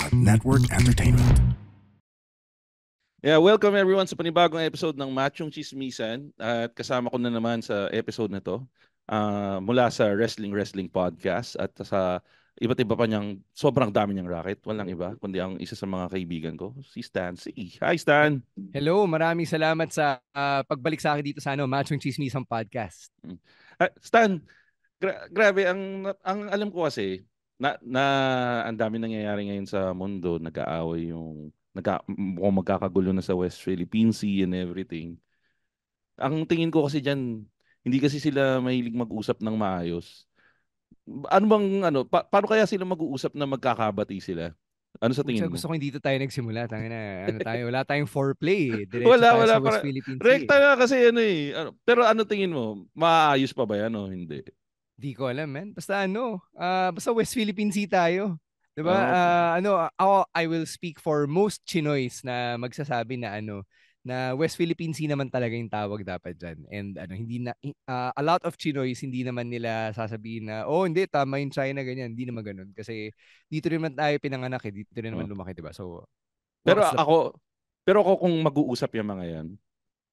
Network Entertainment. Yeah, welcome everyone sa panibagong episode ng Machong Chismisan. At kasama ko na naman sa episode na to mula sa Wrestling Podcast at sa iba't iba pa niyang sobrang dami niyang racket. Walang iba kundi ang isa sa mga kaibigan ko, si Stan. Hi Stan! Hello, maraming salamat sa pagbalik sa akin dito sa Machong Chismisan Podcast. Stan, grabe, ang alam ko kasi na ang dami nangyayari ngayon sa mundo, nag-aaway mukhang magkakagulo na sa West Philippine Sea and everything. Ang tingin ko kasi diyan, hindi kasi sila mahilig mag-usap ng maayos. Paano kaya sila mag-uusap na magkakabati sila? Ano sa tingin mo? Gusto ko hindi dito tayo nagsimula. Wala tayong foreplay. Wala tayo sa para West Philippine Sea. rekta na kasi pero ano tingin mo? Maayos pa ba yan o hindi? Di ko alam, man. Basta basta West Philippine Sea tayo. 'Di ba? Okay. I will speak for most Chinoys na magsasabi na na West Philippine Sea naman talaga yung tawag dapat diyan. And hindi na a lot of Chinoys hindi naman nila sasabihin na hindi tama yung China ganyan. Hindi naman ganoon kasi dito rin naman tayo pinanganak dito rin naman lumaki, 'di ba? So pero ako kung mag-uusap yung mga yan,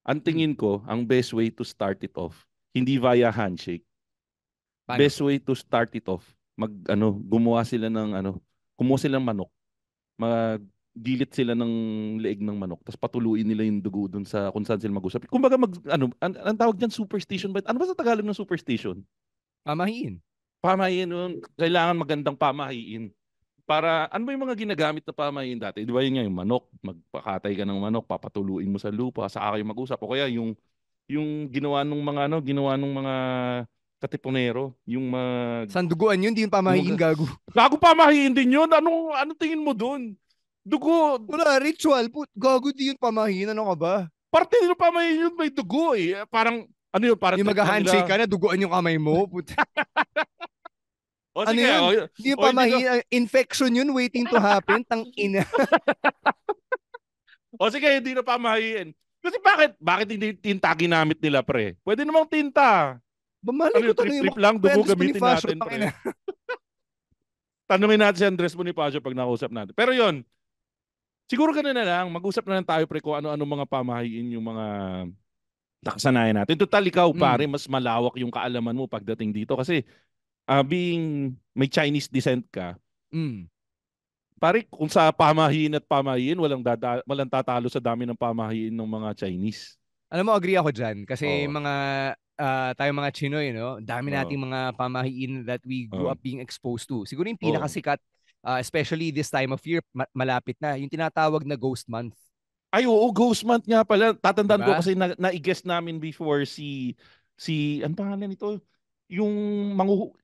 ang tingin ko, ang best way to start it off, hindi via handshake. Paano? Best way to start it off, gumawa sila ng manok. Gilit sila ng leeg ng manok, tapos patuluin nila yung dugo dun sa kung saan sila mag-usap. Kumbaga ang tawag diyan superstition ba? Ano ba sa Tagalog ng superstition? Pamahiin. Pamahiin, kailangan magandang pamahiin. Para ano ba yung mga ginagamit na pamahiin dati? Di ba yun nga yung manok, magpakatay ka ng manok, papatuluin mo sa lupa, saka kayo mag-usap. O kaya yung ginawa nung mga katipunero, yung Sanduguan yun, di yung pamahiin, gago. Gago, pamahiin din yun. Ano tingin mo dun? Dugo. Wala, ritual. Gago, di yun pamahiin. Ano ka ba? Parte nila pamahiin yun, may dugo eh. Parang, parang yung mag-handshake ka na, duguan yung kamay mo. O sige, yun? Di yung pamahiin. Infection yun, waiting to happen. Tang ina. O sige, hindi na pamahiin. Kasi bakit hindi tinta ginamit nila, pre? Pwede namang tinta. Bumalik ko trip lang, dugo gamitin natin, pre. Tanungin natin si Andres Bonifacio pag nakausap natin. Pero yon, siguro ganun na lang, mag-usap na lang tayo, pre, kung ano-ano mga pamahiin yung mga nakasanayan natin. Total, ikaw, pare, mas malawak yung kaalaman mo pagdating dito. Kasi, being may Chinese descent ka, pare, kung sa pamahiin at pamahiin, walang tatalo sa dami ng pamahiin ng mga Chinese. Alam mo, agree ako dyan. Kasi tayo mga Chinoy, dami nating mga pamahiin that we grew up being exposed to. Siguro yung pinakasikat, especially this time of year, malapit na, yung tinatawag na Ghost Month. Ay, oo, Ghost Month nga pala. Tatandaan ko kasi na-i-guess namin before si ano pangalan nito? Yung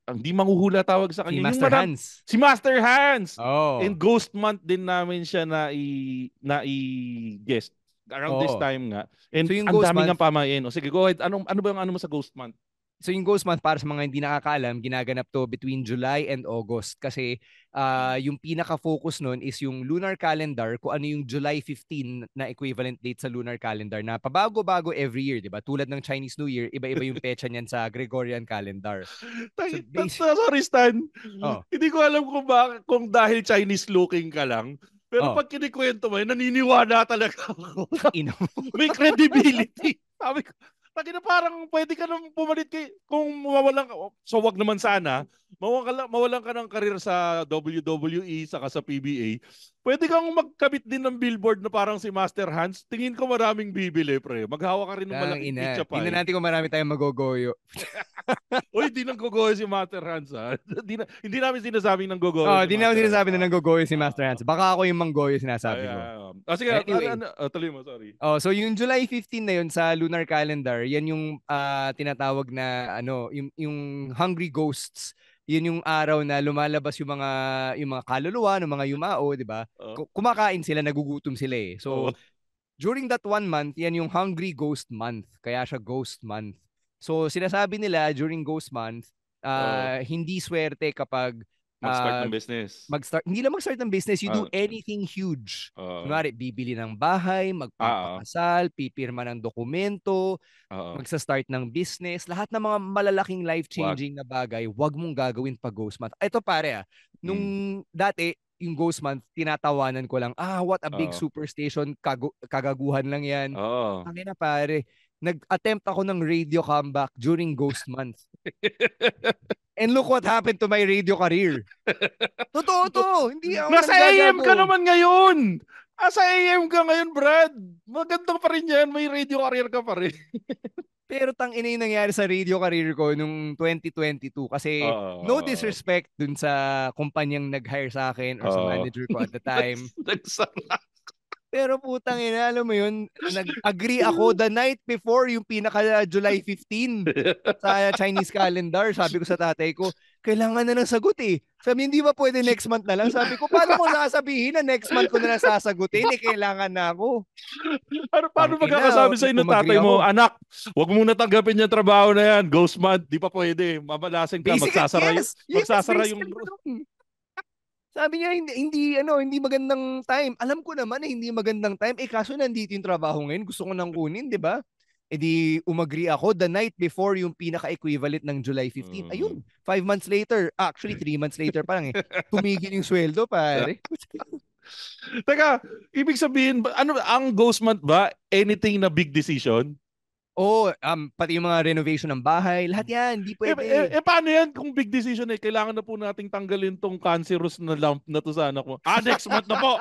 hindi manghuhula tawag sa kanya. Si Master Hans. Si Master Hans! Oh. And Ghost Month din namin siya na-i-guess. Around this time nga. And so ang dami nga pamahiin. O sige, go ahead. Ano ba yung mo sa Ghost Month? So yung Ghost Month, para sa mga hindi nakakaalam, ginaganap to between July and August. Kasi yung pinaka-focus nun is yung lunar calendar, kung ano yung July 15 na equivalent date sa lunar calendar na pabago-bago every year, di ba? Tulad ng Chinese New Year, iba-iba yung petsa niyan sa Gregorian calendar. Sorry, Stan. Hindi ko alam kung dahil Chinese looking ka lang. Pero pag kinikwento mo, naniniwala talaga ako. May credibility. Sabi ko, parang pwede ka nang pumalit kung mawalan ka. So wag naman sana. Mawalan ka ng karir sa WWE saka sa PBA. Pwede kang magkabit din ng billboard na parang si Master Hans. Tingin ko maraming bibili, pre. Maghawak ka rin ng malaking pizza pie. Tingnan natin kung marami tayong magogoyo. Uy, di nang gogoyo si Master Hans, ha? Hindi namin sinasabing nang gogoyo. Hindi namin sinasabi na nang gogoyo si Master Hans. Baka ako yung manggoyo sinasabi ko. Sige, anyway, tuloy mo, sorry. So yung July 15 na yun sa lunar calendar, yan yung tinatawag na yung Hungry Ghosts. Yun yung araw na lumalabas yung mga kaluluwa ng mga yumao, di ba? Kumakain sila, nagugutom sila eh. So during that 1 month, yan yung Hungry Ghost Month. Kaya siya Ghost Month. So sinasabi nila during Ghost Month, hindi swerte kapag mag-start ng business. Hindi lang mag-start ng business, you do anything huge. Kunwari, bibili ng bahay, magpapakasal, pipirma ng dokumento, magsa-start ng business, lahat ng mga malalaking life-changing na bagay, wag mong gagawin pag Ghost Month. Ito pare, nung dati, yung Ghost Month, tinatawanan ko lang, what a big superstation, kagaguhan lang yan. Ang ina pare, nag-attempt ako ng radio comeback during Ghost Month. And look what happened to my radio career. Totoo to. Hindi ako nasa AM ka naman ngayon. Sa AM ka ngayon, Brad. Magandang pa rin yan. May radio career ka pa rin. Pero tangina yung nangyari sa radio career ko nung 2022 kasi no disrespect dun sa kumpanyang nag-hire sa akin or sa manager ko at the time. Pero putang ina, alam mo yun, nag-agree ako the night before yung pinaka July 15 sa Chinese calendar. Sabi ko sa tatay ko, kailangan na ng sagot eh. Sabi, hindi ba pwede next month na lang? Sabi ko, paano ko sasabihin na next month ko na lang sasagutin? Kailangan na ako. Paano magkakasabi sa inyo tatay mo, anak, wag mo na tanggapin yung trabaho na yan. Ghost month, di pa pwede. Mamalasing ka, magsasara yung... Sabi niya, hindi magandang time. Alam ko naman hindi magandang time. Kaso nandito yung trabaho ngayon. Gusto ko nang kunin, di ba? Di umagri ako the night before yung pinaka-equivalent ng July 15. Ayun, 5 months later. Actually, 3 months later pa lang tumigil yung sweldo, pare. Teka, ibig sabihin, ano ang Ghost Month ba? Anything na big decision? Pati yung mga renovation ng bahay, lahat yan, hindi pwede. Paano yan kung big decision kailangan na po nating tanggalin tong cancerous na lamp na to sa anak mo. Next month na po.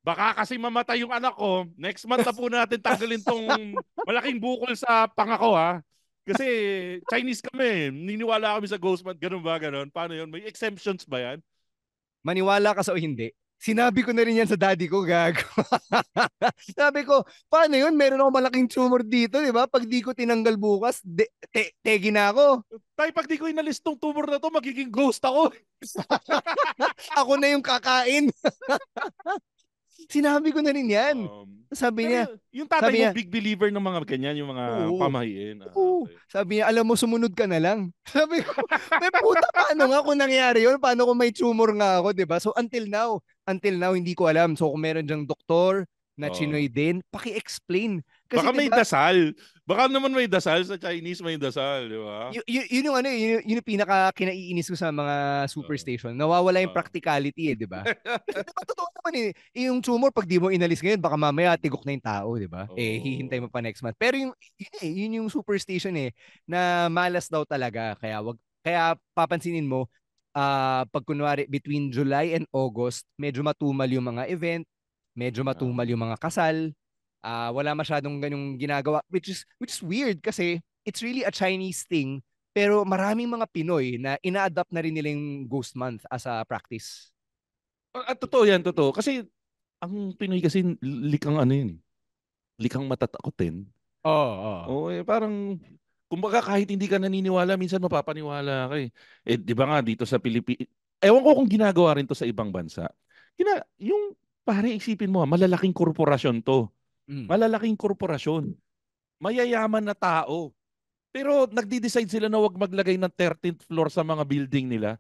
Baka kasi mamatay yung anak ko. Next month na po natin tanggalin tong malaking bukol sa pangako ha. Kasi Chinese kami. Niniwala kami sa Ghost Month. Ganun ba? Ganun? Paano yun? May exemptions ba yan? Maniwala ka sa o hindi? Sinabi ko na rin yan sa daddy ko, gago. Sabi ko, paano yun? Meron ako malaking tumor dito, di ba? Pag di ko tinanggal bukas, tegi na ako. Tay, pag di ko inalis tong tumor na to, magiging ghost ako. Ako na yung kakain. Sinabi ko na rin yan. Sabi niya. Yung tatay mo, big believer ng mga ganyan, yung mga pamahiin. Okay. Sabi niya, alam mo, sumunod ka na lang. Sabi ko, may puta, paano nga kung nangyari yun? Paano kung may tumor nga ako, diba? So until now, hindi ko alam. So kung meron dyang doktor na Chinoy din, paki-explain. Kasi, baka may dasal. Baka naman may dasal sa Chinese, may dasal, di ba? Yun yung yun yung pinaka kinaiinis ko sa mga superstation. Nawawala yung practicality di ba? Totoo naman yung tumor pag di mo inalis ngayon, baka mamaya tigok na yung tao, di ba? Hihintay mo pa next month. Pero yun yung superstation na malas daw talaga. Kaya papansinin mo, pag kunwari between July and August, medyo matumal yung mga event, medyo matumal yung mga kasal. Wala masyadong ganyung ginagawa, which is weird kasi it's really a Chinese thing, pero maraming mga Pinoy na ina-adapt na rin nila yung Ghost Month as a practice. At totoo yan, totoo. Kasi ang Pinoy kasi likang likang matatakotin. Parang kumbaga kahit hindi ka naniniwala, minsan mapapaniwala ka di ba nga dito sa Pilipinas, ewan ko kung ginagawa rin to sa ibang bansa. Yung pare, isipin mo, malalaking korporasyon to. Malalaking korporasyon. Mayayaman na tao. Pero nagdi-decide sila na wag maglagay ng 13th floor sa mga building nila.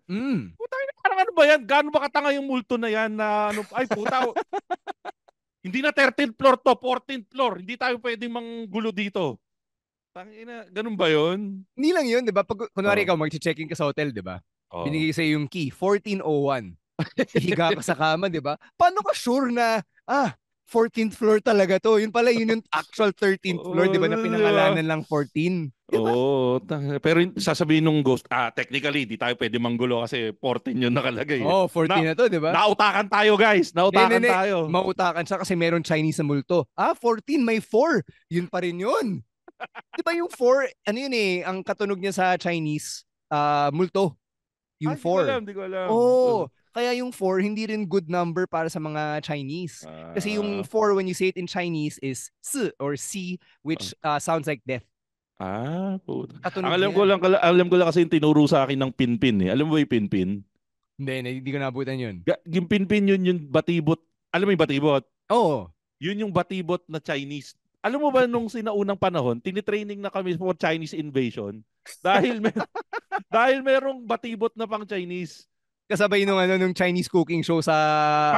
Parang ano ba yan? Gaano ba katanga yung multo na yan na ay puta. Hindi na 13th floor to, 14th floor. Hindi tayo pwedeng manggulo dito. Tangina, ganun ba yun? Hindi lang yun, di ba? Pag kunwari ikaw mag-check-in ka sa hotel, di ba? Binigay sa'yo yung key, 1401. Higa ka sa kama, di ba? Paano ka sure na, 14th floor talaga to? Yun pala, yun yung actual 13th floor, di ba? Na pinangalanan lang 14. Diba? Pero sasabihin nung ghost, technically, di tayo pwede manggulo kasi 14 yun nakalagay. 14 na to, di ba? Nautakan tayo, guys. Nautakan tayo. Mautakan siya kasi meron Chinese na multo. 14, may 4. Yun pa rin yun. Di ba yung 4, ano yun ang katunog niya sa Chinese, multo. Yung 4. Hindi ko alam. Kaya yung 4, hindi rin good number para sa mga Chinese. Kasi yung 4, when you say it in Chinese, is si or si, which sounds like death. Puta. Alam ko lang kasi yung tinuro sa akin ng pinpin. Alam mo ba yung pinpin? Hindi ko nabutan yun. Yung pinpin yun yung batibot. Alam mo yung batibot? Oo. Yun yung batibot na Chinese. Alam mo ba nung sinaunang panahon, tinitraining na kami for Chinese invasion dahil merong batibot na pang Chinese. Kasabay nung Chinese cooking show sa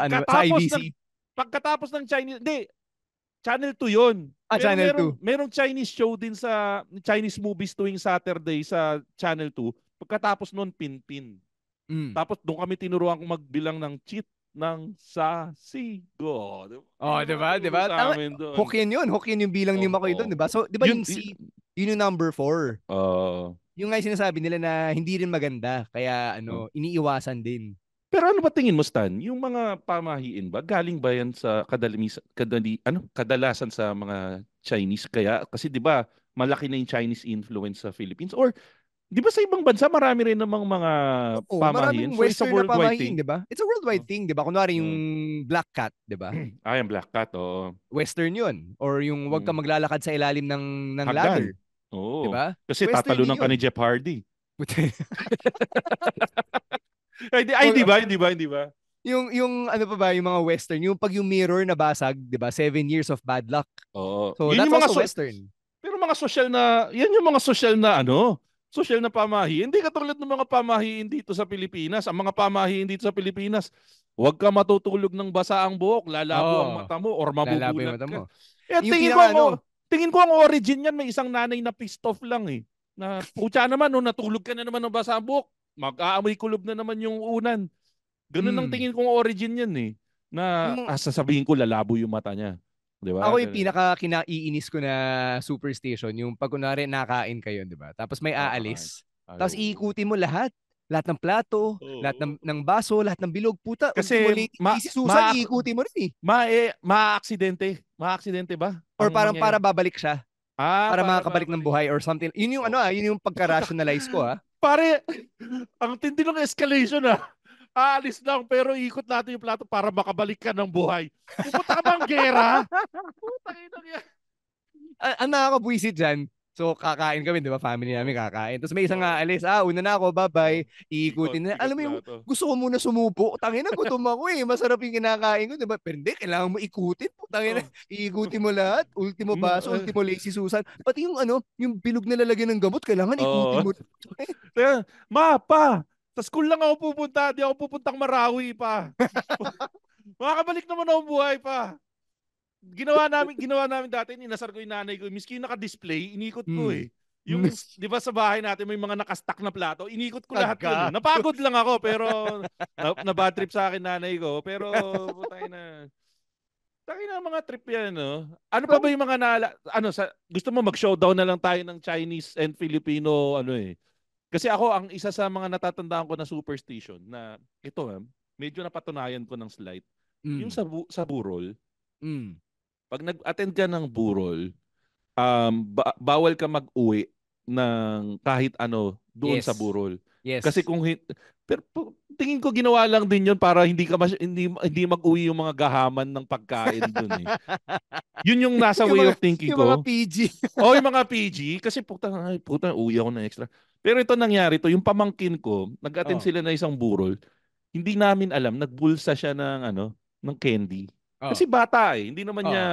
sa IBC. Pagkatapos ng Chinese, Channel 2 yun. Channel 2. Merong Chinese show din sa Chinese movies tuwing Saturday sa Channel 2. Pagkatapos nun, Pinpin. Tapos doon kami tinuruan kung magbilang ng cheat. ng sasigo. Oh, Yung 'di mga ba? 'Di turo ba? sa amin doon. Hook yun. Hook yun yung bilang ni Makoy doon, 'di ba? So, 'di ba Yun, yung C, yun yung number 4. Yung nga yung sinasabi nila na hindi rin maganda, kaya uh, iniiwasan din. pero ano ba tingin mo, Stan? Yung mga pamahiin ba, galing ba yan sa kadalasan sa mga Chinese? Kaya, kasi di ba, malaki na yung Chinese influence sa Philippines? Or, di ba sa ibang bansa, marami rin namang mga Oo, pamahiin? maraming So, it's a western na worldwide pamahiin, thing? 'di ba? It's a worldwide Oh, thing, 'di ba? Kunwari yung oh. Black Cat, 'di ba? Yung Black Cat, oh. Western 'yun. Or yung wag ka Mm. maglalakad sa ilalim ng Hagdan. ladder, 'di Oo. ba? Kasi Western tatalunan din ka 'yun. ni Jeff Hardy. Ay, di ba? Hindi ba? Hindi ba? Yung ano pa ba, yung mga western, yung pag yung mirror nabasag, 'di ba? 7 years of bad luck. Oo. So Yun that's yung mga also western. pero mga social na, yan yung mga social na social na pamahiin. Hindi katulad ng mga pamahiin dito sa Pilipinas. Ang mga pamahiin dito sa Pilipinas, huwag ka matutulog ng basa ang buhok, lalabo ang Oo, mata mo or lalabo yung mabubulag mata ka. mo. Eh, Yung pinaka ano, tingin ko ang origin yan, may isang nanay na pissed off lang eh. Na putya naman, no, natulog ka na naman ng basa ang buhok, mag-aamoy kulob na naman yung unan. Ganun ang mm, tingin kong origin yan eh. Na yung sasabihin ko lalabo yung mata niya. Di ba? ako yung pinaka kinaiinis ko na superstition, yung pag kunwari nakain kayo, 'di ba? Tapos may Kakain. aalis. Tapos Ayaw. iikutin mo lahat. Lahat ng plato, lahat Oo. ng baso, lahat ng bilog. Puta, ultimo Kasi lazy Susan, iikutin mo rin eh. maaksidente. Maaksidente ba Or ang parang para mangyayari? babalik siya. Para Para makakabalik ng babalik. buhay or something. Yun yung Oh. yun yung pagka-rationalize ko Pare, ang tindi ng escalation Aalis lang pero ikot natin yung plato para makabalik ka ng buhay. Pupunta ka bang gera? Putang ina yan. Ang nakakabwisit dyan, so kakain kami, di ba? Family namin Oh. kakain. Tapos may isang Oh. aalis, una na ako, Oh. bye-bye. Ikot, Iikutin na. ikot Alam mo yung, plato. gusto ko muna sumupo. Tangin na, gutom ako eh. Masarap yung kinakain ko, di ba? Pero hindi, kailangan mo ikutin. Tangin na, Oh. iikutin mo lahat. Ultimo baso, ultimo lazy Susan. Pati yung yung bilog na lalagyan ng gamot, kailangan ikutin Oh. mo. Pa, sa school lang ako pupunta. Di ako pupuntang Marawi pa. Makakabalik naman ako buhay pa. Ginawa namin dati, inasar ko yung nanay ko. Miski naka-display, inikot ko Hmm. eh. Yung, di ba sa bahay natin may mga nakastack na plato, inikot ko lahat yun eh. Agka. Napagod lang ako, pero na bad trip sa akin nanay ko. Pero, putay na. Takin na mga trip yan, no? Ano pa ba yung mga gusto mo mag-showdown na lang tayo ng Chinese and Filipino, Kasi ako, ang isa sa mga natatandaan ko na superstition na ito, medyo napatunayan ko ng slight. Yung Mm. sa burol, Mm. pag nag-attend ka ng burol, bawal ka mag-uwi ng kahit ano doon sa Yes. burol. Yes. Kasi pero tingin ko ginawa lang din 'yon para hindi mag-uwi yung mga gahaman ng pagkain doon eh. Yun yung nasa way of thinking Yung mga ko. PG. Yung mga PG kasi puta uwi ako ng extra. Pero ito nangyari to, yung pamangkin ko, nag-attend Oh. sila na isang burol. Hindi namin alam, nagbulsa siya ng candy. Kasi Oh. bata eh. Hindi naman siya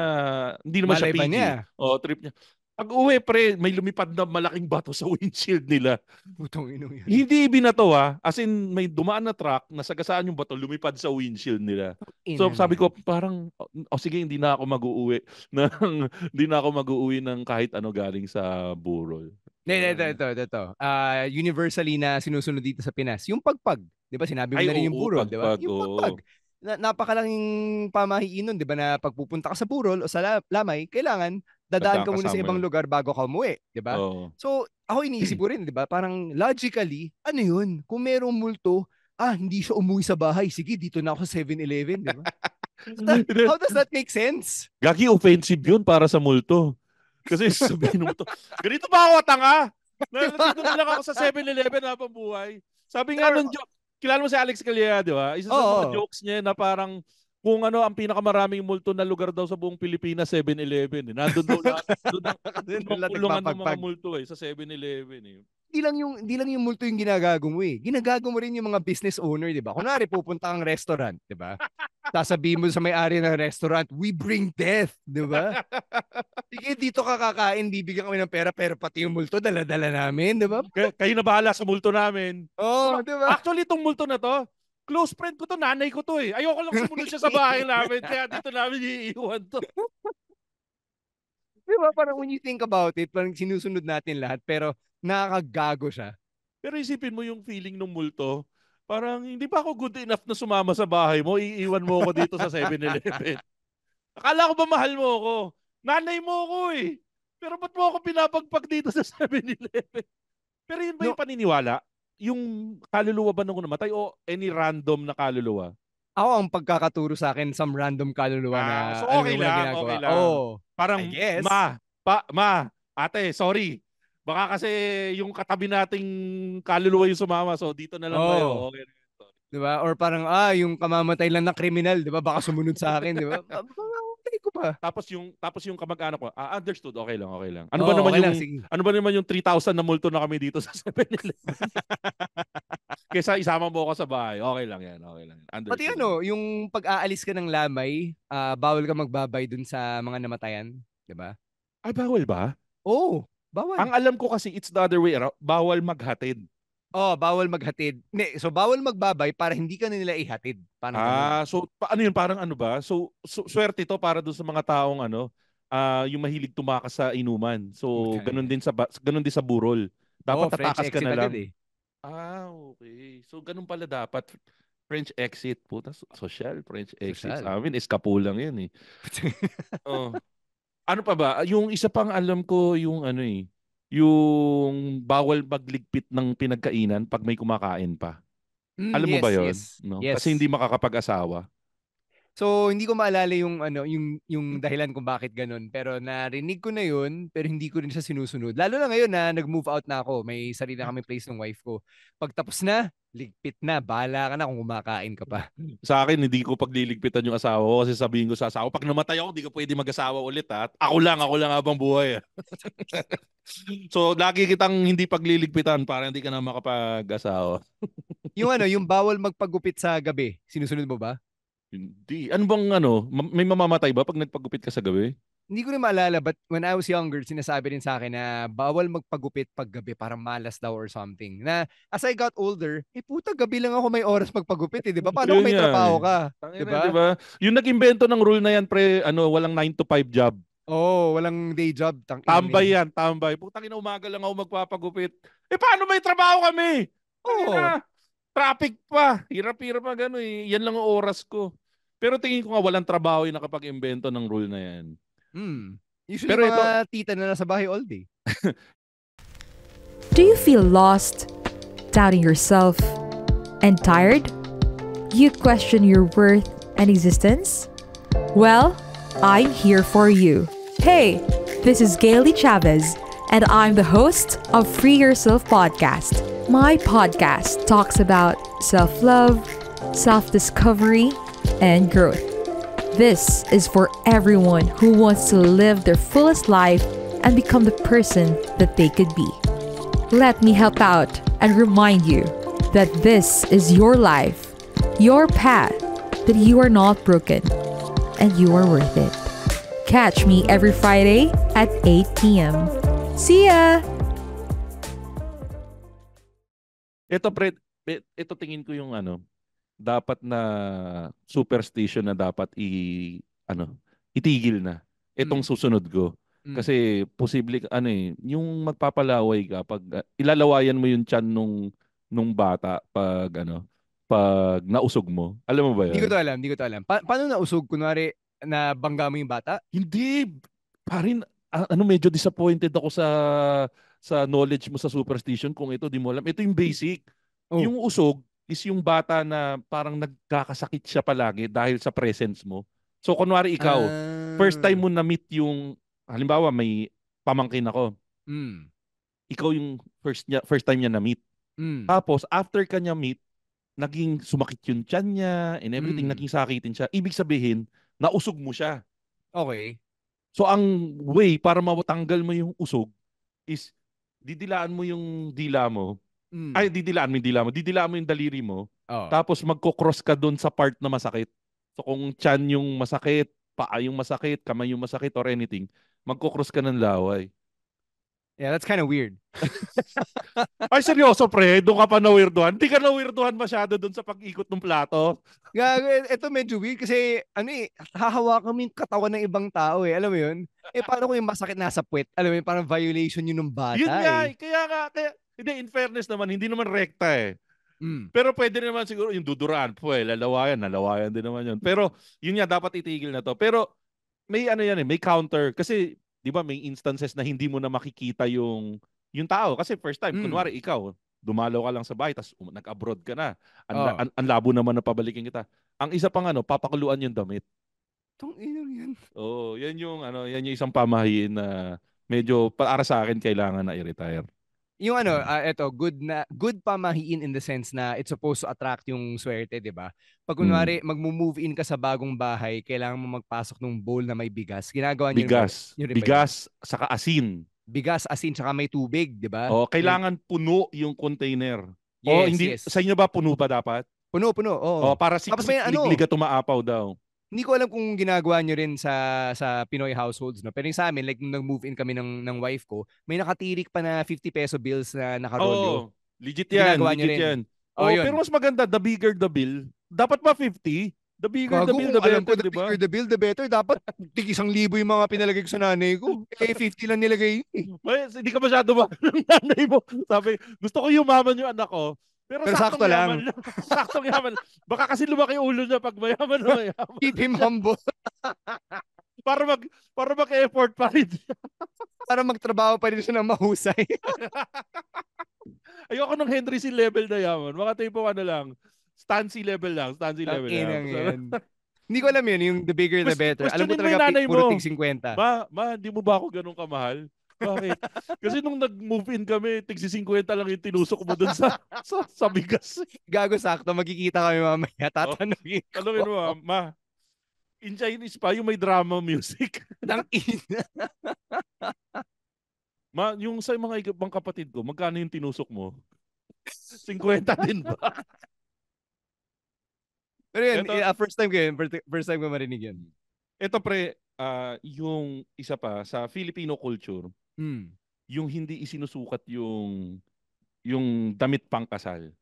Malay ba PG. niya? Trip niya. Pag-uwi, pre, may lumipad na malaking bato sa windshield nila. Putong inong yan. Hindi binato As in, may dumaan na truck, nasagasaan yung bato, lumipad sa windshield nila. So Ina sabi na ko, yan. parang, sige, hindi na ako mag-uuwi hindi na ako mag-uuwi ng kahit ano galing sa burol. Ito. Universally na sinusunod dito sa Pinas. Yung pagpag. Di ba? Sinabi mo Ay, na rin yung oo, burol. Di ba? pagpag, Yung pagpag. oo. Napakalaking pamahiin nun, di ba? Na pagpupunta ka sa burol o sa lamay, kailangan dadaan Dadaan ka ka muna sa ibang somewhere. lugar bago ka umuwi. Di ba? Oo. So, ako iniisip ko rin, di ba? Parang logically, ano yun? Kung merong multo, hindi siya umuwi sa bahay. Sige, dito na ako sa 7-Eleven, di ba? How does that make sense? Gagi, offensive yun para sa multo. Kasi sabihin mo to, ganito ba ako, tanga? Nandito na lang ako sa 7-Eleven habang buhay. Sabi nga nung joke, kilala mo si Alex Calleja, di ba? Isa sa mga jokes niya na parang kung ang pinakamaraming multo na lugar daw sa buong Pilipinas, 7-Eleven. Nandun daw lahat. Doon ang kulungan ng mga multo sa 7-Eleven. Di lang yung multo yung ginagago mo eh. Ginagago mo rin yung mga business owner, di ba? Kunwari, pupunta kang restaurant, di ba? Sasabihin mo sa may-ari ng restaurant, we bring death, di ba? Sige, dito ka kakain, bibigyan kami ng pera, pero pati yung multo, dala-dala namin, di ba? Kayo na bahala sa multo namin. Di ba? Actually, itong multo na to, close friend ko to, nanay ko to eh. Ayoko lang sumunod siya sa bahay namin, kaya dito namin iiwan to. Di ba? Parang when you think about it, parang sinusunod natin lahat, pero nakakagago siya. Pero isipin mo yung feeling ng multo Parang hindi pa ako good enough na sumama sa bahay mo, iiwan mo ako dito sa 7-Eleven. Akala ko ba mahal mo ako? Nanay mo ako eh. Pero ba't mo ako pinapagpag dito sa 7-Eleven? Pero yun ba No, yung paniniwala? Yung kaluluwa ba nung namatay o any random na kaluluwa? ako ang pagkakaturo sa akin, some random kaluluwa na So alam okay mo walang lang, ginagawa. okay lang. Oh, Parang, I guess. ate, sorry. Baka kasi yung katabi nating kaluluwa yung sumama, so dito na lang kayo. Oh, Okay. 'di ba? Or parang yung kamamatay lang na kriminal, 'di ba? Baka sumunod sa akin, 'di ba? Mamamatay ko pa. Tapos yung kamag-anak ko, understood, okay lang, okay lang. Ano ba Oh, naman okay yung lang, sige. ano ba naman yung 3,000 na multo na kami dito sa 7-Eleven? Kaysa isama mo ako sa bahay. Okay lang yan, okay lang. Pati Understood. yung pag-aalis ka ng lamay, bawal ka magbabay dun sa mga namatayan, 'di ba? Ay, bawal ba? Oh, bawal. Ang alam ko kasi it's the other way around. Bawal maghatid. Oh, bawal maghatid. So bawal magbabay para hindi ka nila ihatid. Parang ganun. So paano yun? Parang ano ba? So swerte to para doon sa mga taong yung mahilig tumakas sa inuman. So ganun din sa burol. Oh, Dapat French tatakas ka exit na agad lang. eh. Okay. So ganun pala dapat. French exit. Puta, social French exit. Social. Sa amin, eskapulang yan eh. Oh. Ano pa ba? Yung isa pang alam ko yung yung bawal magligpit ng pinagkainan pag may kumakain pa. Alam mo ba Yes, yes. 'yon? No? Kasi Yes. hindi makakapag-asawa. So, hindi ko maalala yung yung dahilan kung bakit ganun, pero narinig ko na yun, pero hindi ko rin siya sinusunod. Lalo na ngayon na nag-move out na ako, may sarili na kami place ng wife ko. Pag tapos na, ligpit na, bahala ka na kung kumakain ka pa. Sa akin, hindi ko pagliligpitan yung asawa ko kasi sabihin ko sa asawa, pag namatay ako, hindi ka pwede mag-asawa ulit ha. Ako lang habang buhay. So, lagi kitang hindi pagliligpitan para hindi ka na makapag-asawa. Yung bawal magpagupit sa gabi, sinusunod mo ba? Hindi. Ano bang may mamamatay ba pag nagpagupit ka sa gabi? Hindi ko rin maalala, but when I was younger, sinasabi rin sa akin na bawal magpagupit pag gabi, parang malas daw or something. Na as I got older, puta, gabi lang ako may oras magpagupit di ba? Paano kung Yun may nga trabaho eh. ka? Di Tangina, di ba? ba? Yung nag-imbento ng rule na yan, pre, walang 9 to 5 job. Oo, walang day job. Tambay yan, tambay. Putang ina, umaga lang ako magpapagupit. Paano may trabaho kami? Oo. Tangina, traffic pa. Hirap-hirap pa gano'n eh. Yan lang ang oras ko. Pero tingin ko nga walang trabaho yung nakapag-imbento ng rule na yan. Usually Pero ito, mga tita na nasa bahay all day. Do you feel lost, doubting yourself, and tired? You question your worth and existence? Well, I'm here for you. Hey, this is Gailey Chavez, and I'm the host of Free Yourself Podcast. My podcast talks about self-love, self-discovery, and growth. This is for everyone who wants to live their fullest life and become the person that they could be. Let me help out and remind you that this is your life, your path, that you are not broken, and you are worth it. Catch me every Friday at 8 p.m. See ya! ito tingin ko yung dapat na superstition na dapat itigil na. Itong susunod ko. Kasi posible yung magpapalaway ka pag ilalawayan mo yung tiyan nung bata pag nausog mo. Alam mo ba 'yun? Hindi ko to alam. Paano nausog? Kunwari, nabangga mo yung bata? Hindi. Parin, medyo disappointed ako sa knowledge mo sa superstition kung ito di mo alam. Ito yung basic. Oh. Yung usog is yung bata na parang nagkakasakit siya palagi dahil sa presence mo. So kunwari ikaw, first time mo na-meet yung, halimbawa may pamangkin ako. Ikaw yung first time niya na-meet. Tapos after kanya meet, naging sumakit yung tiyan niya and everything, naging sakitin siya. Ibig sabihin, nausog mo siya. Okay. So ang way para matanggal mo yung usog is didilaan mo yung dila mo. Ay, didilaan mo yung dila mo. Didilaan mo yung daliri mo. Tapos magko-cross ka doon sa part na masakit. So kung tiyan yung masakit, paa yung masakit, kamay yung masakit or anything, magko-cross ka ng laway. Yeah, that's kind of weird. Ay, seryoso pre, doon ka pa na-weirduhan? Hindi ka na-weirduhan masyado doon sa pag-ikot ng plato? Gago, ito medyo weird kasi hahawakan mo yung katawan ng ibang tao eh. Alam mo yun? Paano kung yung masakit nasa puwet? Alam mo yun, parang violation yun ng bata Yun nga, eh. Kaya, hindi, in fairness naman, hindi naman rekta eh. Pero pwede naman siguro yung duduraan. Lalawayan din naman yun. Pero yun nga, dapat itigil na to. Pero may ano yan may counter. Kasi, di ba, may instances na hindi mo na makikita yung tao. Kasi first time, kunwari ikaw, dumalaw ka lang sa bahay, tapos nag-abroad ka na. Ang labo naman na pabalikin kita. Ang isa pang papakuluan yung damit. Tong inang yan. Oo, yan yung isang pamahiin na medyo para sa akin kailangan na i-retire. Yung good pamahiin in the sense na it's supposed to attract yung swerte, 'di ba? Pag kunwari magmo-move in ka sa bagong bahay, kailangan mo magpasok ng bowl na may bigas. Ginagawa niyo bigas saka asin. Bigas, asin, saka may tubig, 'di ba? Oh, kailangan puno yung container. Yes. Sa inyo ba puno pa dapat? Puno. Oo. Para ligliga tumaapaw daw. Hindi ko alam kung ginagawa nyo rin sa Pinoy households, no? Pero yung sa amin, like nung nag-move in kami ng wife ko, may nakatirik pa na 50 peso bills na nakarolyo. Legit yan. Pero mas maganda, the bigger the bill. Dapat ba 50? The bigger the bill, the better, di ba? The bigger the bill, the better. Dapat tig 1,000 yung mga pinalagay ko sa nanay ko. 50 lang nilagay. Hindi ka masyado ba ng nanay mo? Sabi, gusto ko yumaman yung anak ko. Pero sakto lang. Saktong yaman. Baka kasi lumaki ulo niya pag mayaman na mayaman. Keep him humble. para mag-effort pa rin. Para magtrabaho pa rin siya ng mahusay. Ayoko ng Henry C. level na yaman. Mga tipo lang. Stancy level lang. Hindi ko alam yun, yung the bigger the better. Alam mo talaga, puro tig 50. Ma, hindi mo ba ako ganun kamahal? Bakit? Kasi nung nag-move in kami, tig 50 lang yung tinusok mo dun sa bigas. Gago, sakto. Magkikita kami mamaya. Tatanungin ko. Tanungin mo, ma, in Chinese pa, yung may drama music. Nang ina. Ma, yung sa mga ibang kapatid ko, magkano yung tinusok mo? 50 din ba? Pero yun, first time ko marinig yun. Ito pre, yung isa pa, sa Filipino culture, yung hindi isinusukat yung damit pangkasal.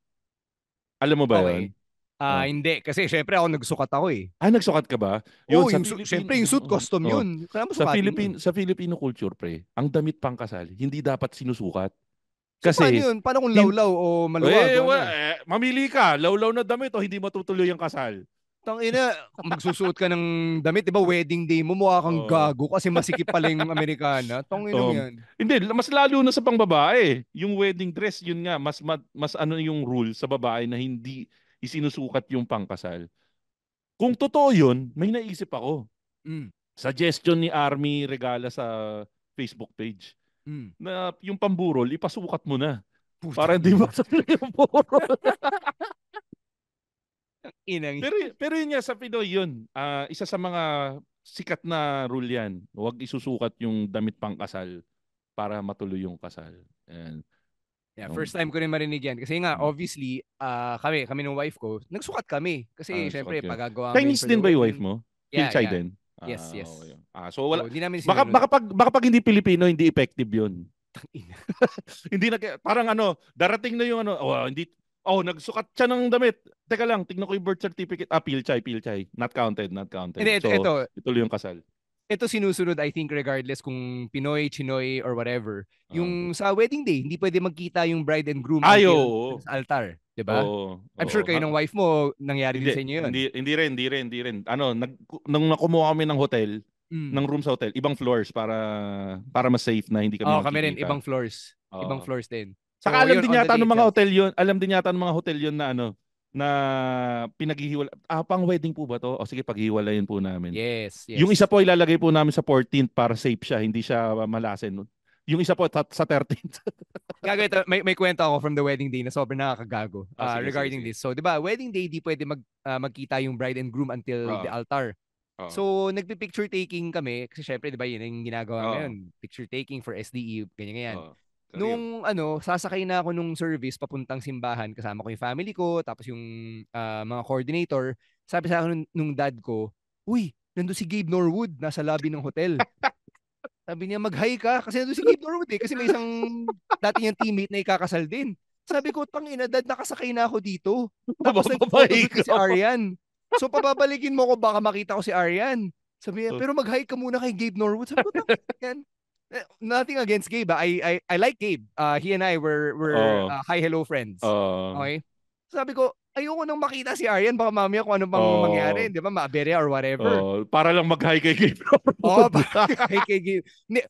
Alam mo ba yun? Hindi. Kasi syempre ako nagsukat ako eh. Nagsukat ka ba? Syempre yung suit custom yun. Sa Filipino culture, pre, ang damit pangkasal, hindi dapat sinusukat. Kasi, paano yun? Paano kung lawlaw o maluwag? Mamili ka, lawlaw na damit o hindi matutuloy ang kasal. Tangina, magsusuot ka ng damit, 'di ba? Wedding day mo mukha kang gago kasi masikip pala yung Amerikana. Tangina yan. Hindi, mas lalo na sa pangbabae. Yung wedding dress, yun nga, mas yung rule sa babae na hindi isinusukat yung pangkasal. Kung totoo yun, may naisip ako. Suggestion ni Army Regala sa Facebook page. Na yung pamburol, ipasukat mo na. Para hindi masakit yung burol. Pero yun nga, sa Pinoy yun. Isa sa mga sikat na rule yan. Huwag isusukat yung damit pangkasal para matuloy yung kasal. And, first time ko rin marinig yan. Kasi nga, obviously, kami ng wife ko, nagsukat kami. Kasi syempre, pagagawa Chinese din ba yung wife mo? Yeah. din? Yes. Okay. So wala. Baka pag hindi Pilipino, hindi effective yun. Hindi parang darating na yung hindi nagsukat siya ng damit. Teka lang, tignan ko yung birth certificate. Pilchay. Not counted. Ito, ituloy yung kasal. Ito sinusunod, I think, regardless kung Pinoy, Chinoy, or whatever. Yung sa wedding day, hindi pwede magkita yung bride and groom sa altar. Diba? I'm sure kayo ng wife mo, nangyari din sa inyo yun. Hindi rin. Nung nakumuha kami ng hotel, ng room sa hotel, ibang floors para mas safe na hindi kami makikita. Kami rin, ibang floors. Ibang floors din. Saka alam din yata ng mga hotel yun na na pinaghihiwala. Pang wedding po ba to? Sige, paghihiwalayin po namin. Yes. Yung isa po ilalagay po namin sa 14th para safe siya, hindi siya malasin. Yung isa po sa 13th. Gago, ito, may kwento ako from the wedding day na sobrang nakakagago regarding this. So, 'di ba, wedding day di pwede magkita yung bride and groom until the altar. So, nagpi-picture taking kami kasi syempre 'di ba, yun yung ginagawa ngayon. Picture taking for SDE, ganyan. Nung sasakay na ako nung service papuntang simbahan, kasama ko yung family ko, tapos yung mga coordinator, sabi sa akin nung dad ko, "Uy, nandun si Gabe Norwood, nasa lobby ng hotel." Sabi niya, mag-hi ka. Kasi nandun si Gabe Norwood eh. Kasi may isang dati niyang teammate na ikakasal din. Sabi ko, tangina, dad, nakasakay na ako dito. Tapos nag-photoshoot si Arian. So, pababalikin mo ko, baka makita ko si Arian. Sabi niya, pero mag-hi ka muna kay Gabe Norwood. Sabi ko, tangina. Nothing against Gabe. I like Gabe. He and I were hi hello friends. Okay? Sabi ko, ayoko nang makita si Aryan. Baka mamaya kung ano pang mangyari. Di ba? Maaberya or whatever. Para lang mag-hi kay Gabe Norwood.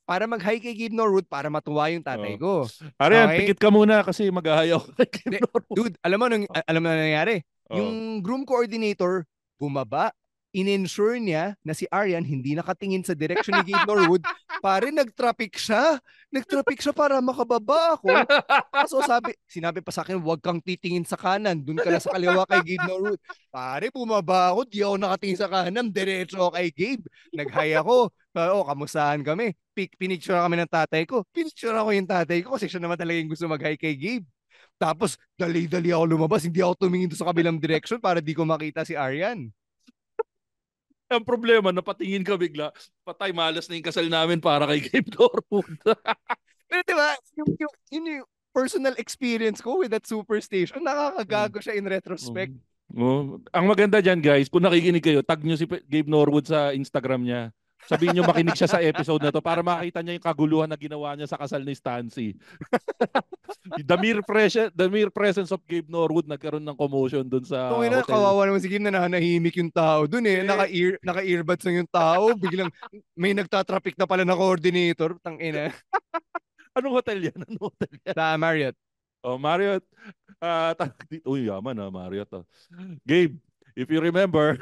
Para mag-hi kay Gabe Norwood para matuwa yung tatay ko. Aryan, pikit ka muna kasi mag-hi ako kay Gabe Norwood. Dude, alam mo na nangyari? Yung groom coordinator, bumaba, in-ensure niya na si Aryan hindi nakatingin sa direction ni Gabe Norwood. Pare, nag-traffic siya. Nag-traffic siya para makababa ako. Kaso sinabi pa sa akin, huwag kang titingin sa kanan. Doon ka na sa kaliwa kay Gabe Norwood. Pare, bumaba ako. Di ako nakatingin sa kanan. Diretso ako kay Gabe. Nag-hi ako. Kamustahan kami. Pinicture kami ng tatay ko. Pinicture ako yung tatay ko kasi siya naman talaga yung gusto mag-hi kay Gabe. Tapos, dali-dali ako lumabas. Hindi ako tumingin sa kabilang direction para di ko makita si Aryan. Ang problema, napatingin ka bigla, patay, malas na yung kasal namin para kay Gabe Norwood. Pero diba, yung personal experience ko with that superstation, nakakagago siya in retrospect. Ang maganda dyan, guys, kung nakikinig kayo, tag nyo si Gabe Norwood sa Instagram niya. Sabihin nyo makinig siya sa episode na to para makita niya yung kaguluhan na ginawa niya sa kasal ni Stancy. The mere presence of Gabe Norwood nagkaroon ng commotion dun sa hotel. Kawawa naman si Gabe na nanahimik yung tao dun eh. Naka-earbuds lang yung tao. Biglang may nagtatraffic na pala na coordinator. Tangina. Anong hotel yan? Sa Marriott. Marriott. Uy, yaman Marriott. Gabe, if you remember,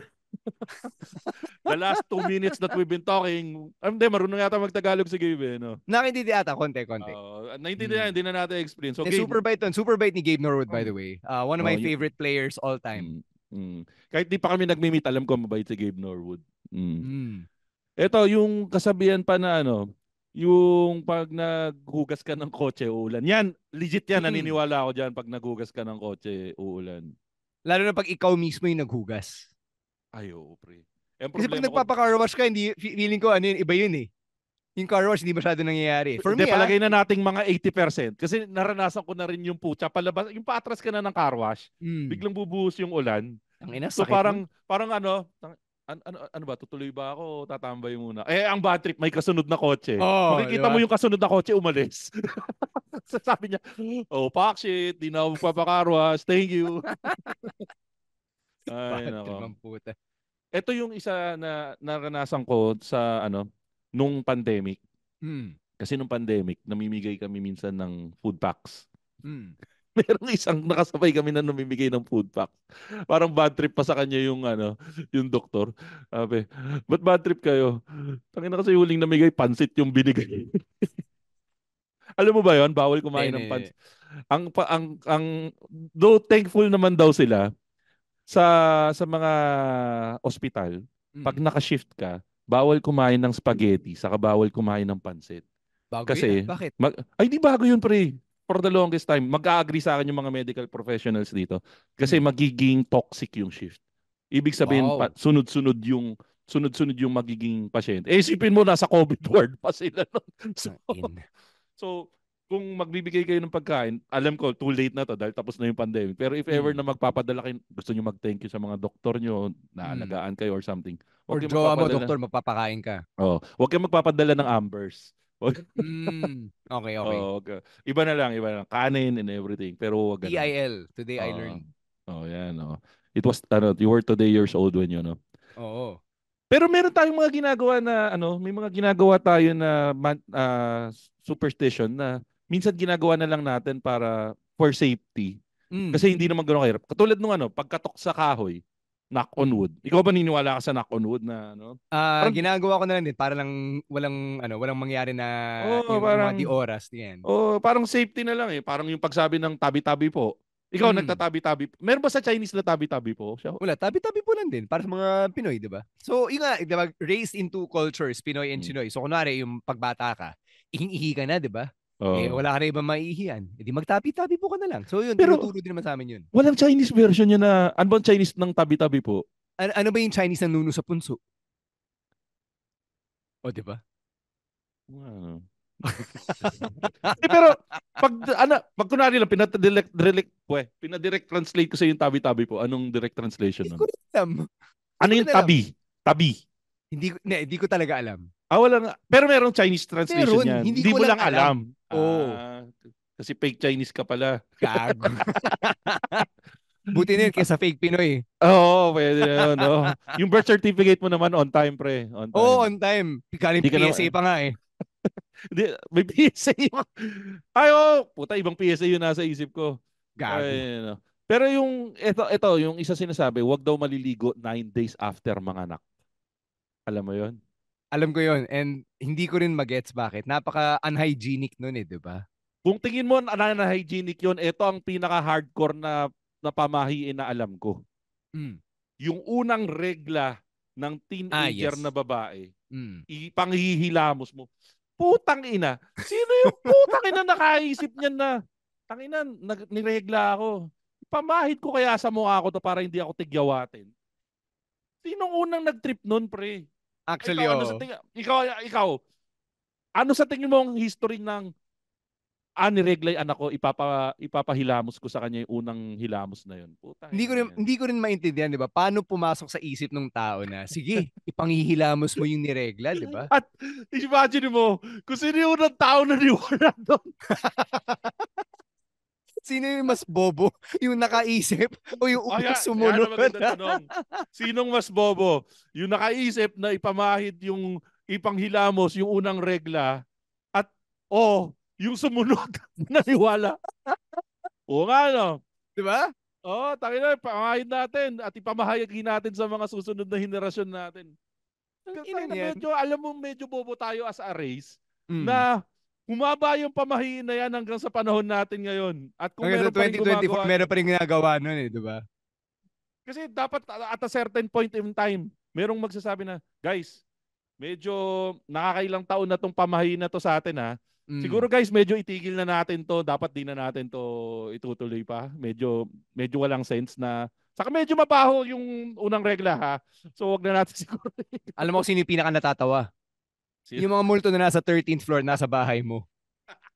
the last 2 minutes that we've been talking, marunong yata mag-Tagalog si Gabe, no? Nakintindi ata, konti. Naintindihan, hindi na natin explain. So, Super bait ni Gabe Norwood, by the way. One of my favorite players all time. Kahit di pa kami nagmi-meet, alam ko mabait si Gabe Norwood. Ito, yung kasabihan pa na yung pag naghugas ka ng kotse, uulan. Yan, legit yan. Naniniwala ako dyan pag naghugas ka ng kotse, uulan. Lalo na pag ikaw mismo yung naghugas. Ay, oo, pre. Kasi pag nagpapa-car wash ka, hindi, feeling ko iba yun eh. Yung car wash, hindi masyado nangyayari. For me, palagay na nating mga 80%. Kasi naranasan ko na rin yung putya. Palabas, yung paatras ka na ng car wash, biglang bubuhos yung ulan. So parang ano ba, tutuloy ba ako? Tatambay muna. Ang bad trip, may kasunod na kotse. Makikita mo yung kasunod na kotse, umalis. Sabi niya, fuck shit, di na ako magpapa-car wash. Thank you. Ay, nako. Ito yung isa na naranasan ko sa nung pandemic. Kasi nung pandemic, namimigay kami minsan ng food packs. Merong isang nakasabay kami na namimigay ng food packs. Parang bad trip pa sa kanya yung yung doktor. Sabi, ba't bad trip kayo? Tangina kasi huling namigay, pansit yung binigay. Alam mo ba yon? Bawal kumain ng pansit. Though thankful naman daw sila, sa mga ospital, pag naka-shift ka, bawal kumain ng spaghetti, saka bawal kumain ng pansit. Bago kasi, yun? Bakit? Di bago yun, pre. For the longest time, mag-a-agree sa akin yung mga medical professionals dito. Kasi magiging toxic yung shift. Ibig sabihin, sunod-sunod yung magiging pasyente. Isipin mo, nasa COVID ward pa sila. So, kung magbibigay kayo ng pagkain, alam ko, too late na to dahil tapos na yung pandemic. Pero if ever na magpapadala kayo, gusto nyo mag-thank you sa mga doktor nyo, naalagaan kayo or something. Or jowa mo, doktor, magpapakain ka. Huwag kayo magpapadala ng Ambers. Okay. Iba na lang. Kanin and everything. Pero wag TIL. Today I learned. Yan. It was, you were today years old when you know. Oo. Pero meron tayong mga ginagawa na, may mga ginagawa tayo na superstition na minsan ginagawa na lang natin para for safety. Kasi hindi naman gano'ng kahirap. Katulad nung pagkatok sa kahoy, knock on wood. Ikaw ba niniwala ka sa knock on wood na ginagawa ko na lang din para lang walang mangyari na yung mga di oras din. Parang safety na lang eh. Parang yung pagsabi ng tabi-tabi po. Ikaw nagtatabi-tabi. Meron ba sa Chinese na tabi-tabi po? Wala, tabi-tabi po lang din para sa mga Pinoy, 'di ba? So, yun nga, 'di ba, raised into cultures, Pinoy and Chinoy. So, kunwari yung pagbata ka, ihing-ihi ka na, 'di ba? Wala ka na ibang maiihian. Di magtabi-tabi po ka na lang. So, yun, tinuturo din naman sa amin yun. Walang Chinese version yun na, ano ba Chinese ng tabi-tabi po? Ano ba yung Chinese na nuno sa punso? Di ba? Wow. Pero pag kunwari lang pinadirect translate ko sa yung tabi-tabi po. Anong direct translation nun? Ano yung tabi? Tabi. Hindi ko talaga alam. Wala nga. Pero merong Chinese translation yan. Hindi mo lang alam. Oo. Kasi fake Chinese ka pala. Gago. Buti na yun kaysa fake Pinoy. Oo, pwede na yun. No? Yung birth certificate mo naman on time, pre. On time. Oo, on time. Galing Di ka PSA pa nga eh. Hindi, may PSA yung... Ay, puta, ibang PSA yun nasa isip ko. Gago. Ay, no. Pero ito, yung isa sinasabi, wag daw maliligo 9 days after manganak. Alam mo yun? Alam ko yun. And hindi ko rin magets bakit. Napaka-unhygienic nun eh, di ba? Kung tingin mo na hygienic yun, ito ang pinaka-hardcore na pamahiin na alam ko. Yung unang regla ng teenager na babae, ipanghihilamos mo. Putang ina. Sino yung putang ina nakaisip niyan na tangina, niregla ako. Pamahid ko kaya sa mukha ko to para hindi ako tigyawatin. Sinong unang nag-trip nun, pre? Actually, ikaw, ano sa tingin mo ang history ng niregla yung anak ko, ipapahilamos ko sa kanya yung unang hilamos na yun. Putang hindi ko rin maintindihan, di ba? Paano pumasok sa isip ng tao na, sige, ipanghihilamos mo yung niregla, di ba? At imagine mo, kung sino yung unang tao na niwala doon. Sino yung mas bobo? Yung nakaisip o yung unang sumunod? Sinong mas bobo? Yung nakaisip na ipamahid yung ipanghilamos, yung unang regla, at yung sumunod naniwala. Oo nga, no? Diba? Tangina, ipamahid natin at ipamahayagi natin sa mga susunod na henerasyon natin. Medyo, alam mo, medyo bobo tayo as a race na humaba yung pamahiin na yan hanggang sa panahon natin ngayon. At kung meron pa rin 2024, meron pa rin ginagawa nun eh, di ba? Kasi dapat at a certain point in time, merong magsasabi na, guys, medyo nakakailang taon na tong pamahiin na to sa atin ha. Siguro guys, medyo itigil na natin to. Dapat di na natin to itutuloy pa. Medyo walang sense na. Saka medyo mabaho yung unang regla ha. So wag na natin siguro. Alam mo kung sino yung pinaka natatawa? Yung mga multo na nasa 13th floor, nasa bahay mo.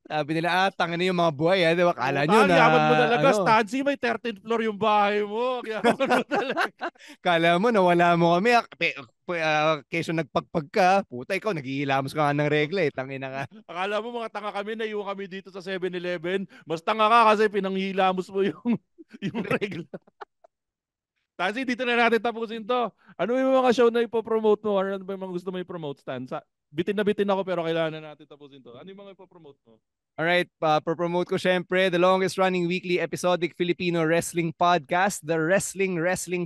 Sabi nila, tanga na yung mga buhay, di ba? Kala nyo na... Yaman mo talaga, Stancy, may 13th floor yung bahay mo. Yaman mo talaga. Kala mo, nawala mo kami. Kesyo nagpagpag ka, puta, ikaw, naghihilamos ka nga ng regla eh. Tangina nga. Akala mo mga tanga kami, naiwan kami dito sa 7-Eleven. Mas tanga ka kasi pinanghilamos mo yung regla. Stancy, dito na natin tapusin to. Ano yung mga show na ipopromote mo? Ano ba yung mga gusto mo i-promote, Stan? Bitin na bitin ako pero kailangan na natin tapusin to. Ano yung mga ipopromote mo? Alright, promote ko syempre the longest running weekly episodic Filipino wrestling podcast, the Wrestling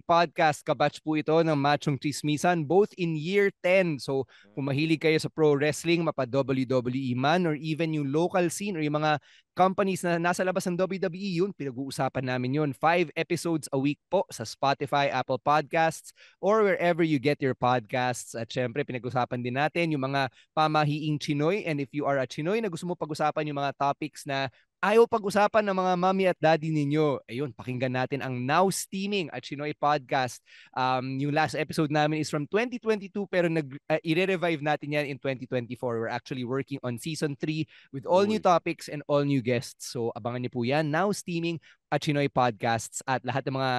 Podcast. Kabatch po ito ng Machong Chismisan, both in year 10. So kung mahilig kayo sa pro wrestling, mapa WWE man, or even yung local scene or yung mga companies na nasa labas ng WWE, yun, pinag-uusapan namin yun. 5 episodes a week po sa Spotify, Apple Podcasts, or wherever you get your podcasts. At syempre, pinag-usapan din natin yung mga pamahiing Chinoy. And if you are a Chinoy na gusto mo pag-usapan yung mga topics na ayaw pag-usapan ng mga mommy at daddy ninyo, ayun, pakinggan natin ang Now Steaming at Chinoy Podcast. Yung last episode namin is from 2022 pero i-revive natin yan in 2024. We're actually working on season 3 with all new topics and all new guests. So abangan niyo po yan, Now Steaming at Chinoy Podcasts, at lahat ng mga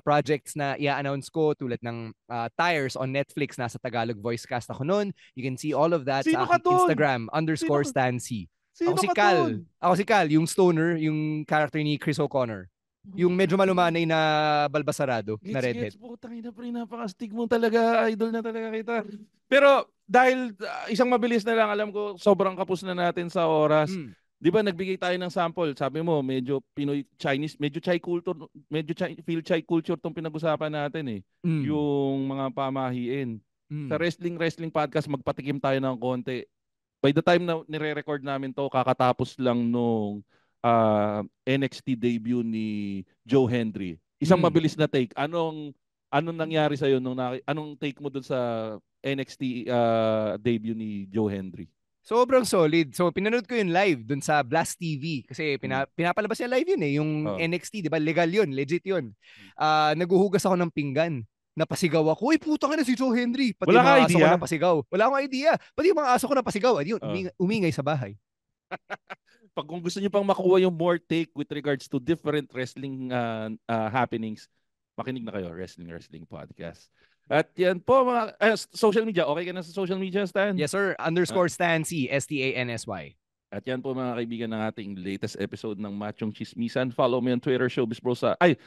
projects na i-announce ko tulad ng Tires on Netflix, nasa Tagalog voicecast ako nun. You can see all of that sa Instagram _Stancy. Ako si Cal, yung stoner, yung character ni Chris O'Connor. Yung medyo malumanay na balbasarado na redhead. Putang ina, pre, napaka-stig mo talaga. Idol na talaga kita. Pero dahil isang mabilis na lang, alam ko sobrang kapos na natin sa oras. Di ba nagbigay tayo ng sample? Sabi mo, medyo Pinoy Chinese, medyo Chai culture, Phil Chai culture tong pinag-usapan natin eh. Yung mga pamahiin. Sa wrestling podcast, magpatikim tayo ng konti. By the time na nire-record namin to, kakatapos lang nung NXT debut ni Joe Hendry. Isang mabilis na take. Anong nangyari sa iyo anong take mo dun sa NXT debut ni Joe Hendry? Sobrang solid. So pinanood ko yun live dun sa Blast TV kasi pinapalabas niya live yun eh, yung NXT, 'di ba? Legal yun, legit yun. Naguhugas ako ng pinggan. Napasigaw ako, uy, putang ina si Joe Hendry. Pati wala yung mga aso idea? ko napasigaw. Wala akong idea. Pati yung mga aso ko napasigaw. Ayun, umingay sa bahay. Pag kung gusto niyo pang makuha yung more take with regards to different wrestling happenings, makinig na kayo, Wrestling Podcast. At yan po mga social media. Okay ka na sa social media, Stan? Yes, sir. _Stancy, STANSY. At yan po mga kaibigan ng ating latest episode ng Machong Chismisan. Follow me on Twitter, Showbiz Bro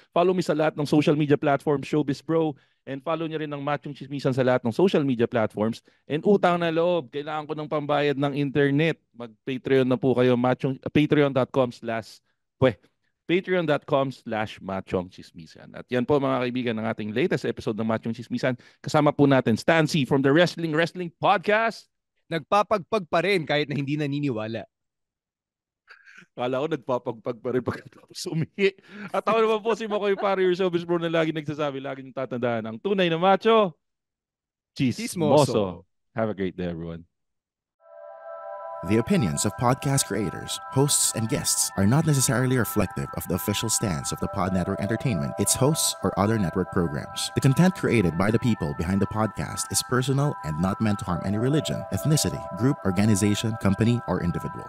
follow me sa lahat ng social media platforms, Showbiz Bro. And follow niyo rin ng Machong Chismisan sa lahat ng social media platforms. And utang na loob, kailangan ko ng pambayad ng internet. Mag-Patreon na po kayo, patreon.com/machongchismisan. At yan po mga kaibigan ng ating latest episode ng Machong Chismisan. Kasama po natin Stan C from the Wrestling Podcast. Nagpapagpag pa rin kahit na hindi naniniwala. Kala ko nagpapagpag pa rin pagkatapos umihi. At ako naman po si Makoy Pare, your Showbiz Bro na lagi nagsasabi, lagi nyung tatandaan, ang tunay na macho, chismoso. Have a great day, everyone. The opinions of podcast creators, hosts, and guests are not necessarily reflective of the official stance of the Pod Network Entertainment, its hosts, or other network programs. The content created by the people behind the podcast is personal and not meant to harm any religion, ethnicity, group, organization, company, or individual.